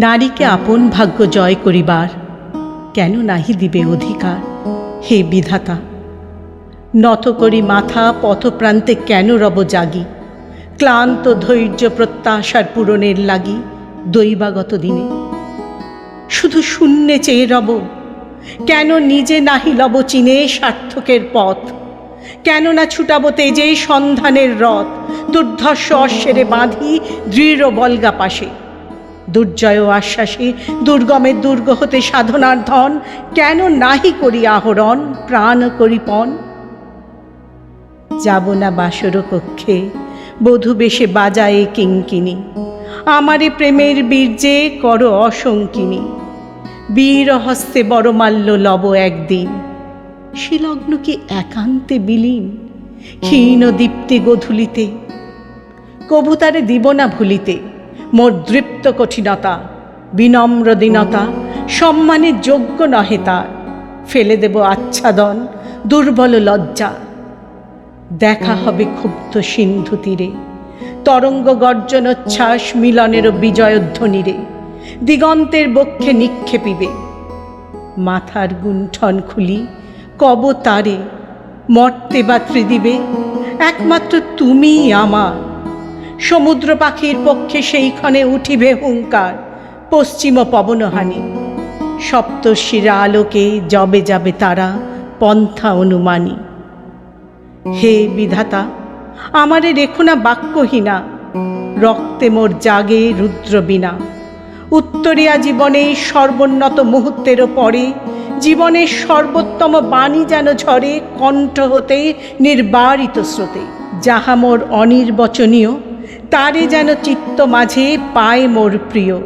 নারীকে আপন ভাগ্য জয় করিবার কেন নাহি দিবে অধিকার? হে বিধাতা, নত করি মাথা পথপ্রান্তে কেন রব জাগি? ক্লান্ত ধৈর্য প্রত্যাশার পূরণের লাগি দৈবাগত দিনে শুধু শূন্যে চেয়ে রব? কেন নিজে নাহি লব চিনে সার্থকের পথ? কেন না ছুটাব তেজে সন্ধানের রথ? দুর্ধর্ষ অশ্বেরে বাঁধি দৃঢ় বলগা পাশে, দুর্জয় আশ্বাসে দুর্গমের দুর্গ হতে সাধনার ধন কেন নাহি করি আহরণ প্রাণ করি পণ? যাব না বাসর কক্ষে বধূ বেশে বাজায়ে কিঙ্কিনি, আমারে প্রেমের বীর্যে কর অসঙ্কিনী। বীর হস্তে বড়মাল্য লব একদিন, সে লগ্ন কি একান্তে বিলীন? ক্ষীণ দীপ্তি গোধূলিতে কবুতারে দিব না ভুলিতে মোর দৃপ্ত কঠিনতা, বিনম্র দীনতা সম্মানের যোগ্য নহে তার। ফেলে দেব আচ্ছাদন দুর্বল লজ্জা, দেখা হবে ক্ষুব্ধ সিন্ধু তীরে তরঙ্গ গর্জনোচ্ছ্বাস মিলনের বিজয়ধ্বনিরে দিগন্তের বক্ষে নিক্ষেপিবে। মাথার গুণ্ঠন খুলি কব তারে মর্তে বা ত্রিদিবে, একমাত্র তুমিই আমার। সমুদ্র পাখির পক্ষে সেইখানে উঠিবে হুঙ্কার পশ্চিম পবনহানি, সপ্তর্ষির আলোকে যবে যাবে তারা পন্থা অনুমানী। হে বিধাতা, আমারে রেখো না বাক্যহীনা, রক্তে মোর জাগে রুদ্র বীণা। উত্তরিয়া জীবনে সর্বোন্নত মুহূর্তেরও পরে জীবনের সর্বোত্তম বাণী যেন ঝরে কণ্ঠ হতে নির্বারিত স্রোতে। যাহা মোর অনির্বচনীয় তারে যেন চিত্ত মাঝে পায় মোর প্রিয়।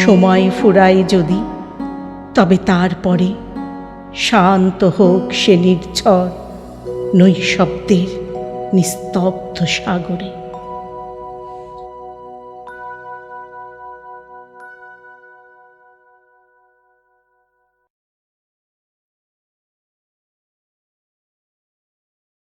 সময় ফুরায় যদি তবে তারপরে শান্ত হোক সে নির্ঝর নৈঃশব্দের নিস্তব্ধ সাগরে।